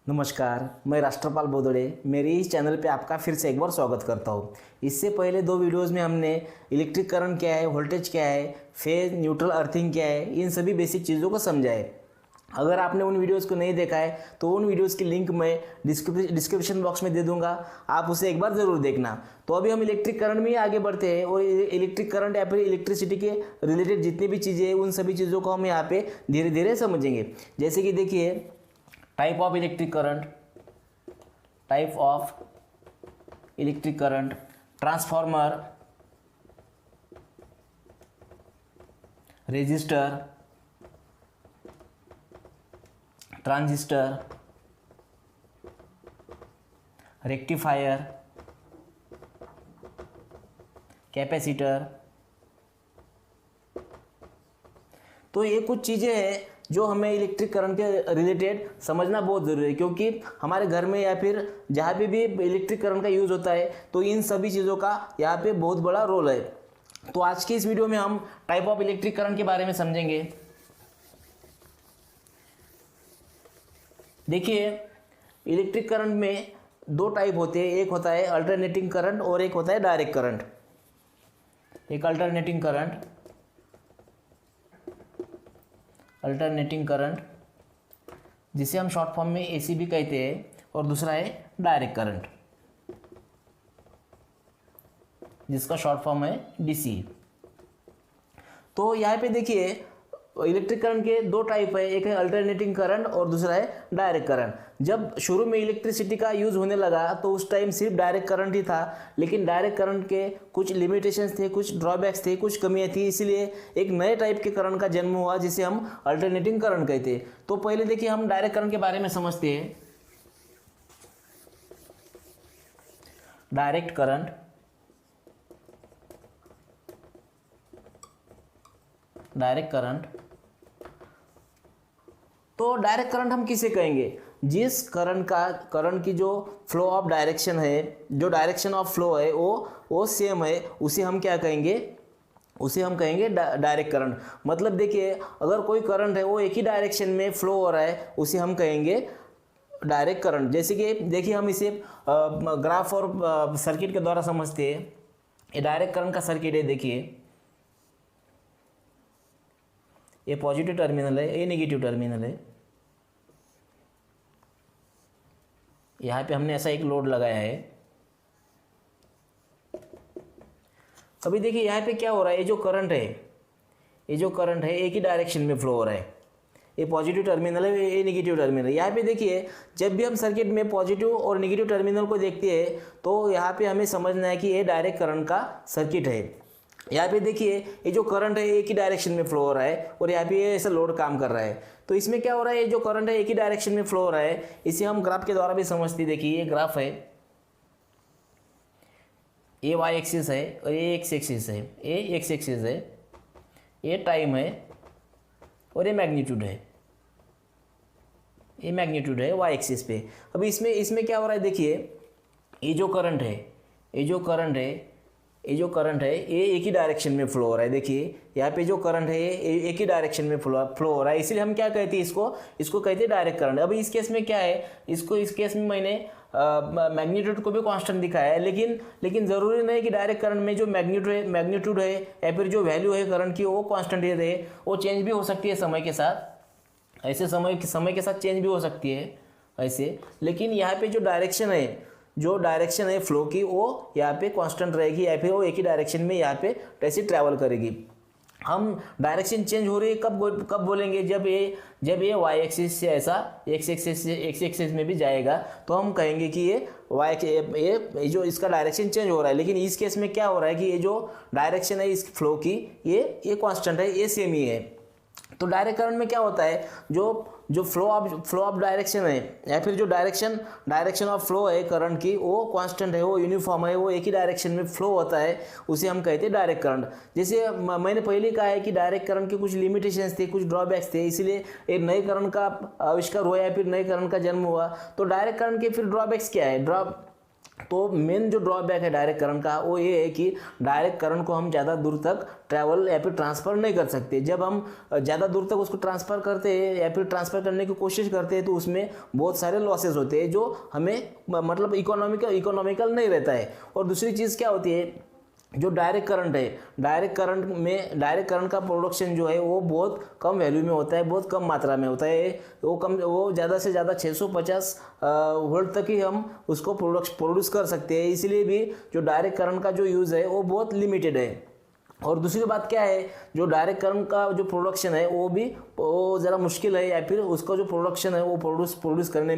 नमस्कार, मैं राष्ट्रपाल बोदड़े मेरे इस चैनल पे आपका फिर से एक बार स्वागत करता हूँ। इससे पहले दो वीडियोस में हमने इलेक्ट्रिक करंट क्या है, वोल्टेज क्या है, फेज न्यूट्रल अर्थिंग क्या है, इन सभी बेसिक चीज़ों को समझा है। अगर आपने उन वीडियोस को नहीं देखा है तो उन वीडियोस की लिंक मैं डिस्क्रिप्शन बॉक्स में दे दूंगा, आप उसे एक बार ज़रूर देखना। तो अभी हम इलेक्ट्रिक करंट में ही आगे बढ़ते हैं और इलेक्ट्रिक करंट या फिर इलेक्ट्रिसिटी के रिलेटेड जितनी भी चीज़ें हैं उन सभी चीज़ों को हम यहाँ पे धीरे धीरे समझेंगे। जैसे कि देखिए, type of electric current, transformer, resistor, transistor, rectifier, capacitor. तो ये कुछ चीज़ें हैं जो हमें इलेक्ट्रिक करंट के रिलेटेड समझना बहुत ज़रूरी है, क्योंकि हमारे घर में या फिर जहाँ पे भी इलेक्ट्रिक करंट का यूज़ होता है तो इन सभी चीज़ों का यहाँ पे बहुत बड़ा रोल है। तो आज की इस वीडियो में हम टाइप ऑफ इलेक्ट्रिक करंट के बारे में समझेंगे। देखिए, इलेक्ट्रिक करंट में दो टाइप होते हैं, एक होता है अल्टरनेटिंग करंट और एक होता है डायरेक्ट करंट। एक अल्टरनेटिंग करंट जिसे हम शॉर्ट फॉर्म में एसी भी कहते हैं, और दूसरा है डायरेक्ट करंट जिसका शॉर्ट फॉर्म है डीसी। तो यहाँ पे देखिए, इलेक्ट्रिक करंट के दो टाइप है, एक है अल्टरनेटिंग करंट और दूसरा है डायरेक्ट करंट। जब शुरू में इलेक्ट्रिसिटी का यूज़ होने लगा तो उस टाइम सिर्फ डायरेक्ट करंट ही था, लेकिन डायरेक्ट करंट के कुछ लिमिटेशंस थे, कुछ ड्रॉबैक्स थे, कुछ कमियां थी, इसलिए एक नए टाइप के करंट का जन्म हुआ जिसे हम अल्टरनेटिंग करंट कहते हैं। तो पहले देखिए, हम डायरेक्ट करंट के बारे में समझते हैं। डायरेक्ट करंट तो डायरेक्ट करंट हम किसे कहेंगे? जिस करंट की जो फ्लो ऑफ डायरेक्शन है, जो डायरेक्शन ऑफ फ्लो है वो सेम है, उसे हम क्या कहेंगे? उसे हम कहेंगे डायरेक्ट करंट। मतलब देखिए, अगर कोई करंट है वो एक ही डायरेक्शन में फ्लो हो रहा है, उसे हम कहेंगे डायरेक्ट करंट। जैसे कि देखिए, हम इसे ग्राफ और सर्किट के द्वारा समझते हैं। ये डायरेक्ट करंट का सर्किट है। देखिए, ये पॉजिटिव टर्मिनल है, ये नेगेटिव टर्मिनल है। यहाँ पे हमने ऐसा एक लोड लगाया है। अभी देखिए, यहाँ पे क्या हो रहा है, ये जो करंट है एक ही डायरेक्शन में फ्लो हो रहा है। ये पॉजिटिव टर्मिनल है, ये नेगेटिव टर्मिनल है। यहाँ पे देखिए, जब भी हम सर्किट में पॉजिटिव और नेगेटिव टर्मिनल को देखते हैं तो यहाँ पे हमें समझना है कि ये डायरेक्ट करंट का सर्किट है। यहाँ पे देखिए, ये जो करंट है एक ही डायरेक्शन में फ्लो हो रहा है और यहाँ पे ये ऐसा लोड काम कर रहा है। तो इसमें क्या हो रहा है, ये जो करंट है एक ही डायरेक्शन में फ्लो हो रहा है, इसे हम ग्राफ के द्वारा भी समझते हैं। देखिए, ये ग्राफ है, ये वाई एक्सिस है और ये एक्स एक्सिस है। ये एक्स एक्सिस है, ये टाइम है और ये मैग्नीट्यूड है। ये मैग्नीट्यूड है वाई एक्सिस पे। अभी इसमें क्या हो रहा है, देखिए, ये जो करंट है ये एक ही डायरेक्शन में फ्लो हो रहा है। देखिए, यहाँ पे जो करंट है ये एक ही डायरेक्शन में फ्लो हो रहा है, इसलिए हम क्या कहते हैं, इसको कहते हैं डायरेक्ट करंट। अभी इस केस में क्या है, इस केस में मैंने मैग्नीट्यूड को भी कांस्टेंट दिखाया है, लेकिन ज़रूरी नहीं कि डायरेक्ट करंट में जो मैग्नीट्यूड है या फिर जो वैल्यू है करंट की वो कांस्टेंट ही रहे, वो चेंज भी हो सकती है समय के साथ। ऐसे समय के साथ चेंज भी हो सकती है ऐसे। लेकिन यहाँ पे जो डायरेक्शन है फ्लो की, वो यहाँ पे कांस्टेंट रहेगी या फिर वो एक ही डायरेक्शन में यहाँ पे ऐसे ट्रैवल करेगी। हम डायरेक्शन चेंज हो रही है कब बोलेंगे, जब ये वाई एक्सिस से ऐसा एक्स एक्सिस में भी जाएगा, तो हम कहेंगे कि ये जो इसका डायरेक्शन चेंज हो रहा है। लेकिन इस केस में क्या हो रहा है कि ये जो डायरेक्शन है इस फ्लो की, ये कांस्टेंट है, ये सेम ही है। तो डायरेक्ट करंट में क्या होता है, जो फ्लो ऑफ डायरेक्शन है या फिर जो डायरेक्शन ऑफ फ्लो है करंट की, वो कांस्टेंट है, वो यूनिफॉर्म है, वो एक ही डायरेक्शन में फ्लो होता है, उसे हम कहते हैं डायरेक्ट करंट। जैसे मैंने पहले कहा है कि डायरेक्ट करंट के कुछ लिमिटेशंस थे, कुछ ड्रॉबैक्स थे, इसलिए एक नए करंट का आविष्कार हुआ या फिर नए करंट का जन्म हुआ। तो डायरेक्ट करंट के फिर ड्रॉबैक्स क्या है? तो मेन जो ड्रॉबैक है डायरेक्ट करंट का वो ये है कि डायरेक्ट करंट को हम ज़्यादा दूर तक ट्रैवल या फिर ट्रांसफ़र नहीं कर सकते। जब हम ज़्यादा दूर तक उसको ट्रांसफ़र करते हैं या फिर ट्रांसफ़र करने की कोशिश करते हैं तो उसमें बहुत सारे लॉसेस होते हैं जो हमें मतलब इकोनॉमिकल नहीं रहता है। और दूसरी चीज़ क्या होती है, जो डायरेक्ट करंट है, डायरेक्ट करंट का प्रोडक्शन जो है वो बहुत कम वैल्यू में होता है, बहुत कम मात्रा में होता है। वो ज़्यादा से ज़्यादा 650 वोल्ट तक ही हम उसको प्रोड्यूस कर सकते हैं। इसलिए भी जो डायरेक्ट करंट का जो यूज़ है वो बहुत लिमिटेड है। और दूसरी बात क्या है, जो डायरेक्ट करंट का जो प्रोडक्शन है वो ज़रा मुश्किल है, या फिर उसका जो प्रोडक्शन है वो प्रोड्यूस करने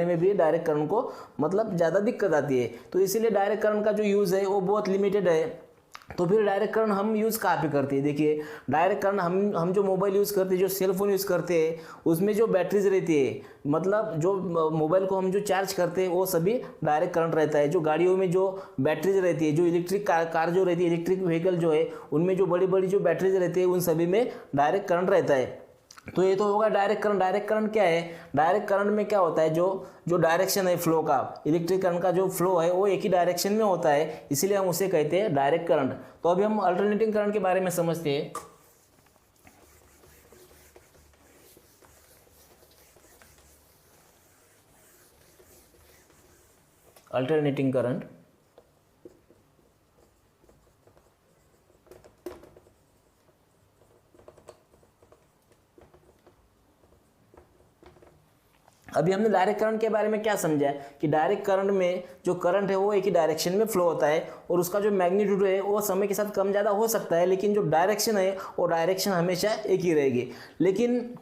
में भी डायरेक्ट करंट को मतलब ज़्यादा दिक्कत आती है। तो इसीलिए डायरेक्ट करंट का जो यूज़ है वो बहुत लिमिटेड है। तो फिर डायरेक्ट करंट हम यूज़ कहाँ पे करते हैं, देखिए डायरेक्ट करंट हम जो मोबाइल यूज़ करते हैं, जो सेल फोन यूज़ करते हैं, उसमें जो बैटरीज रहती है, मतलब जो मोबाइल को हम जो चार्ज करते हैं वो सभी डायरेक्ट करंट रहता है। जो गाड़ियों में जो बैटरीज रहती है, जो इलेक्ट्रिक कार जो रहती है, इलेक्ट्रिक व्हीकल जो है, उनमें जो बड़ी बड़ी जो बैटरीज रहती है उन सभी में डायरेक्ट करंट रहता है। तो ये तो होगा डायरेक्ट करंट। डायरेक्ट करंट क्या है, डायरेक्ट करंट में क्या होता है, जो डायरेक्शन है फ्लो का, इलेक्ट्रिक करंट का जो फ्लो है वो एक ही डायरेक्शन में होता है, इसलिए हम उसे कहते हैं डायरेक्ट करंट। तो अभी हम अल्टरनेटिंग करंट के बारे में समझते हैं। अल्टरनेटिंग करंट अभी हमने डायरेक्ट करंट के बारे में क्या समझा कि डायरेक्ट करंट में जो करंट है वो एक ही डायरेक्शन में फ्लो होता है और उसका जो मैग्नीट्यूड है वो समय के साथ कम ज़्यादा हो सकता है, लेकिन जो डायरेक्शन है वो डायरेक्शन हमेशा एक ही रहेगी। लेकिन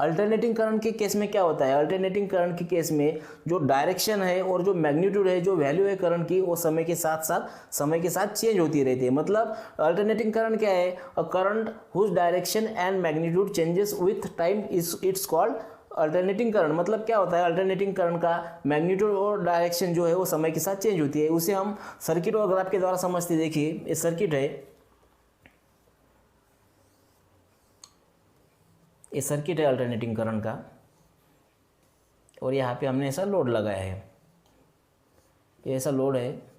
अल्टरनेटिंग करंट के केस में क्या होता है, अल्टरनेटिंग करंट के केस में जो डायरेक्शन है और जो मैग्नीट्यूड है, जो वैल्यू है करंट की, वो समय के साथ चेंज होती रहती है। मतलब अल्टरनेटिंग करंट क्या है, a current whose direction and magnitude changes with time it's called alternating current. मतलब क्या होता है, अल्टरनेटिंग करंट का मैग्नीट्यूड और डायरेक्शन जो है वो समय के साथ चेंज होती है। उसे हम सर्किट और ग्राफ के द्वारा समझते हैं। देखिए ये सर्किट है, ये सर्किट है अल्टरनेटिंग करंट का, और यहाँ पे हमने ऐसा लोड लगाया है, ये ऐसा लोड है,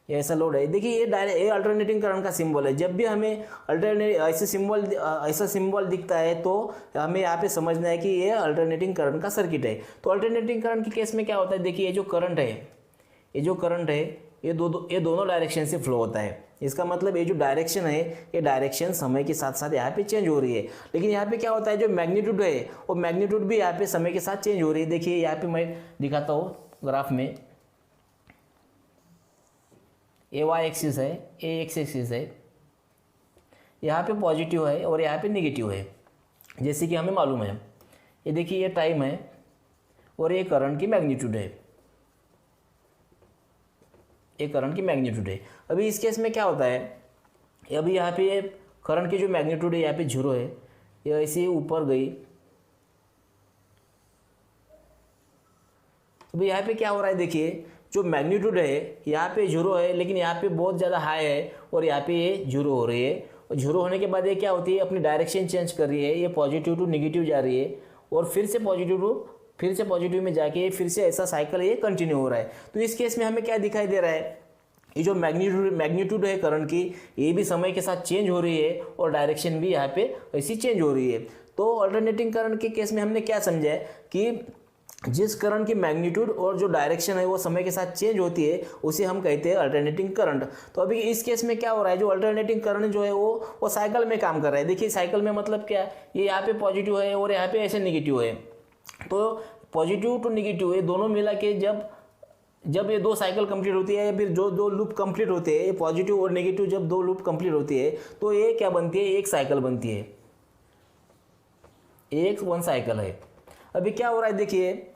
ये ऐसा लोड है। देखिए ये अल्टरनेटिंग करंट का सिंबल है। जब भी हमें ऐसा सिंबल दिखता है तो हमें यहाँ पे समझना है कि ये अल्टरनेटिंग करंट का सर्किट है। तो अल्टरनेटिंग करंट के केस में क्या होता है, देखिए ये जो करंट है ये दोनों डायरेक्शन से फ्लो होता है। इसका मतलब ये जो डायरेक्शन है ये डायरेक्शन समय के साथ साथ यहाँ पे चेंज हो रही है। लेकिन यहाँ पे क्या होता है, जो मैग्नीट्यूड है वो मैग्नीट्यूड भी यहाँ पे समय के साथ चेंज हो रही है। देखिए यहाँ पे मैं दिखाता हूँ ग्राफ में, ये वाई एक्सिस है, ये एक्स एक्सिस है, यहाँ पे पॉजिटिव है और यहाँ पे नेगेटिव है, जैसे कि हमें मालूम है। ये देखिए ये टाइम है और ये करंट की मैग्नीट्यूड है, ये करंट की मैग्नीट्यूड है। अभी इस केस में क्या होता है, अभी यहाँ पे ये करंट की जो मैग्नीट्यूड है यहाँ पे 0 है, ये ऐसे ऊपर गई। अभी यहाँ पे क्या हो रहा है, देखिए जो मैग्नीट्यूड है यहाँ पे 0 है, लेकिन यहाँ पे बहुत ज़्यादा हाई है और यहाँ पे ये 0 हो रही है। और 0 होने के बाद ये क्या होती है, अपनी डायरेक्शन चेंज कर रही है, ये पॉजिटिव टू नेगेटिव जा रही है और फिर से पॉजिटिव में जाके फिर से ऐसा साइकिल ये कंटिन्यू हो रहा है। तो इस केस में हमें क्या दिखाई दे रहा है, ये जो मैग्नीट्यूड है करंट की, ये भी समय के साथ चेंज हो रही है और डायरेक्शन भी यहाँ पे ऐसी चेंज हो रही है। तो अल्टरनेटिंग करंट के केस में हमने क्या समझा है कि जिस करंट की मैग्नीट्यूड और जो डायरेक्शन है वो समय के साथ चेंज होती है, उसे हम कहते हैं अल्टरनेटिंग करंट। तो अभी इस केस में क्या हो रहा है, जो अल्टरनेटिंग करंट जो है वो साइकिल में काम कर रहा है। देखिए साइकिल में मतलब क्या है, ये यहाँ पे पॉजिटिव है और यहाँ पे ऐसे नेगेटिव है। तो पॉजिटिव टू नेगेटिव ये दोनों मिला के जब ये 2 साइकिल कंप्लीट होती है, या फिर जो 2 लूप कंप्लीट होते हैं, पॉजिटिव और नेगेटिव जब 2 लूप कंप्लीट होती है तो ये क्या बनती है, एक साइकिल बनती है, एक 1 साइकिल है। अभी क्या हो रहा है, देखिए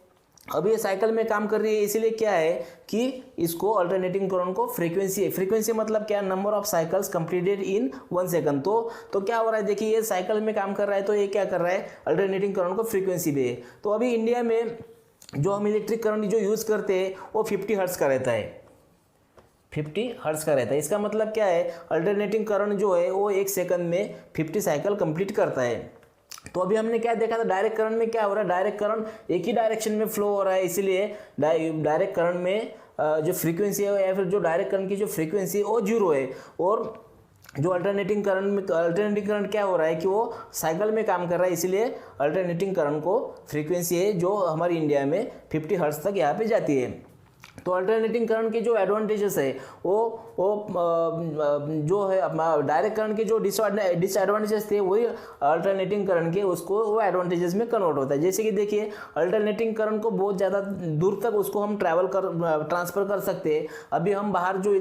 अभी ये साइकिल में काम कर रही है, इसीलिए क्या है कि इसको अल्टरनेटिंग करंट को फ्रीक्वेंसी मतलब क्या, number of cycles completed in 1 second. तो क्या हो रहा है, देखिए ये साइकिल में काम कर रहा है तो ये क्या कर रहा है, अल्टरनेटिंग करंट को फ्रीक्वेंसी दे। तो अभी इंडिया में जो हम इलेक्ट्रिक करंट जो यूज़ करते हैं वो 50 हर्ट्ज का रहता है, 50 हर्ट्ज का रहता है। इसका मतलब क्या है, अल्टरनेटिंग करंट जो है वो 1 सेकंड में 50 साइकिल कंप्लीट करता है। तो अभी हमने क्या देखा था, डायरेक्ट करंट में क्या हो रहा है, डायरेक्ट करंट एक ही डायरेक्शन में फ्लो हो रहा है, इसीलिए डायरेक्ट करंट में जो फ्रीक्वेंसी है या फिर जो डायरेक्ट करंट की जो फ्रीक्वेंसी है वो 0 है। और जो अल्टरनेटिंग करंट क्या हो रहा है कि वो साइकिल में काम कर रहा है, इसीलिए अल्टरनेटिंग करंट को फ्रीक्वेंसी है जो हमारी इंडिया में 50 हर्ट्ज तक यहाँ पे जाती है। तो अल्टरनेटिंग करंट के जो एडवांटेजेस है वो जो है डायरेक्ट करंट के जो डिसएडवांटेजेस थे वही अल्टरनेटिंग करंट के उसको वो एडवांटेजेस में कन्वर्ट होता है। जैसे कि देखिए, अल्टरनेटिंग करंट को बहुत ज़्यादा दूर तक उसको हम ट्रांसफ़र कर सकते हैं। अभी हम बाहर जो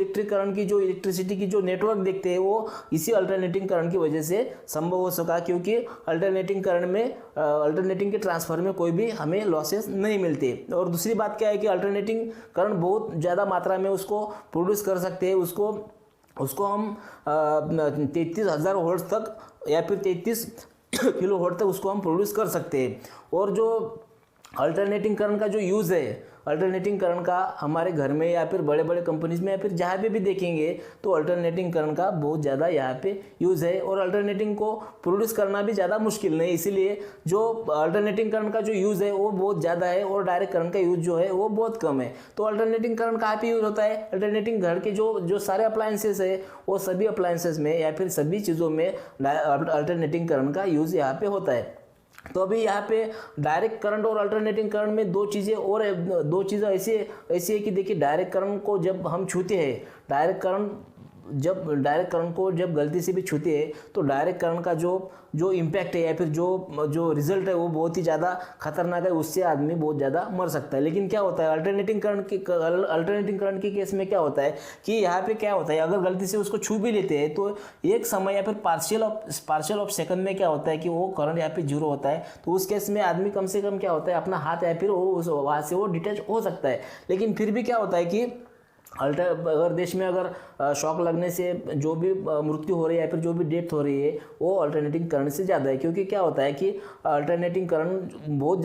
इलेक्ट्रिसिटी की जो नेटवर्क देखते हैं वो इसी अल्टरनेटिंग करंट की वजह से संभव हो सका, क्योंकि अल्टरनेटिंग के ट्रांसफर में कोई भी हमें लॉसेस नहीं मिलते। और दूसरी बात क्या है कि अल्टरनेटिंग करंट बहुत ज़्यादा मात्रा में उसको प्रोड्यूस कर सकते हैं। उसको हम 33,000 वोल्ट तक या फिर 33 किलो वोल्ट तक उसको हम प्रोड्यूस कर सकते हैं। और जो अल्टरनेटिंग करंट का जो यूज़ है, अल्टरनेटिंग करंट का हमारे घर में या फिर बड़े बड़े कंपनीज में या फिर जहाँ पे भी देखेंगे तो अल्टरनेटिंग करंट का बहुत ज़्यादा यहाँ पे यूज़ है। और अल्टरनेटिंग को प्रोड्यूस करना भी ज़्यादा मुश्किल नहीं, इसीलिए जो अल्टरनेटिंग करंट का जो यूज़ है वो बहुत ज़्यादा है और डायरेक्ट करंट का यूज़ जो है वो बहुत कम है। तो अल्टरनेटिंग करंट कहाँ पे यूज़ होता है, अल्टरनेटिंग घर के जो सारे अप्लायंसेस है वो सभी अप्लायंसेस में या फिर सभी चीज़ों में अल्टरनेटिंग करंट का यूज़ यहाँ पे होता है। तो अभी यहाँ पे डायरेक्ट करंट और अल्टरनेटिंग करंट में दो चीज़ें ऐसी है कि देखिए, डायरेक्ट करंट को जब हम छूते हैं, डायरेक्ट करंट को जब गलती से भी छूते हैं तो डायरेक्ट करंट का जो इम्पैक्ट है या फिर जो रिजल्ट है वो बहुत ही ज़्यादा खतरनाक है, उससे आदमी बहुत ज़्यादा मर सकता है। लेकिन क्या होता है अल्टरनेटिंग करंट के केस में क्या होता है कि यहाँ पे क्या होता है, अगर गलती से उसको छू भी लेते हैं तो एक समय या फिर पार्शियल ऑफ सेकंड में क्या होता है कि वो करंट यहाँ पे 0 होता है। तो उस केस में आदमी कम से कम क्या होता है, अपना हाथ या फिर वहाँ से वो डिटैच हो सकता है। लेकिन फिर भी क्या होता है कि अगर देश में अगर शॉक लगने से जो भी मृत्यु हो रही है या फिर जो भी डेथ हो रही है वो अल्टरनेटिंग करंट से ज़्यादा है, क्योंकि क्या होता है कि अल्टरनेटिंग करंट बहुत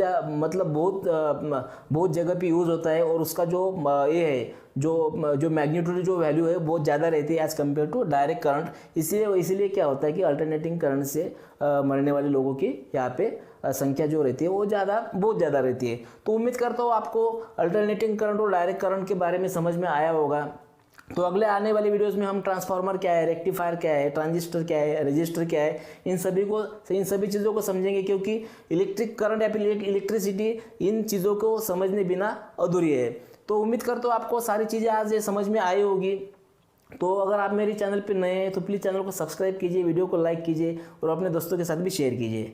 जगह पे यूज़ होता है और उसका जो ये है जो मैग्नीट्यूड जो वैल्यू है बहुत ज़्यादा रहती है as compare to direct current. इसीलिए क्या होता है कि अल्टरनेटिंग करंट से मरने वाले लोगों की यहाँ पे संख्या जो रहती है वो बहुत ज़्यादा रहती है। तो उम्मीद करता हूँ आपको अल्टरनेटिंग करंट और डायरेक्ट करंट के बारे में समझ में आया होगा। तो अगले आने वाली वीडियोस में हम ट्रांसफार्मर क्या है, रेक्टिफायर क्या है, ट्रांजिस्टर क्या है, रजिस्टर क्या है, इन सभी चीज़ों को समझेंगे, क्योंकि इलेक्ट्रिक करंट या फिर इलेक्ट्रिसिटी इन चीज़ों को समझने बिना अधूरी है। तो उम्मीद करता हूँ आपको सारी चीज़ें आज ये समझ में आई होगी। तो अगर आप मेरे चैनल पर नए हैं तो प्लीज़ चैनल को सब्सक्राइब कीजिए, वीडियो को लाइक कीजिए और अपने दोस्तों के साथ भी शेयर कीजिए।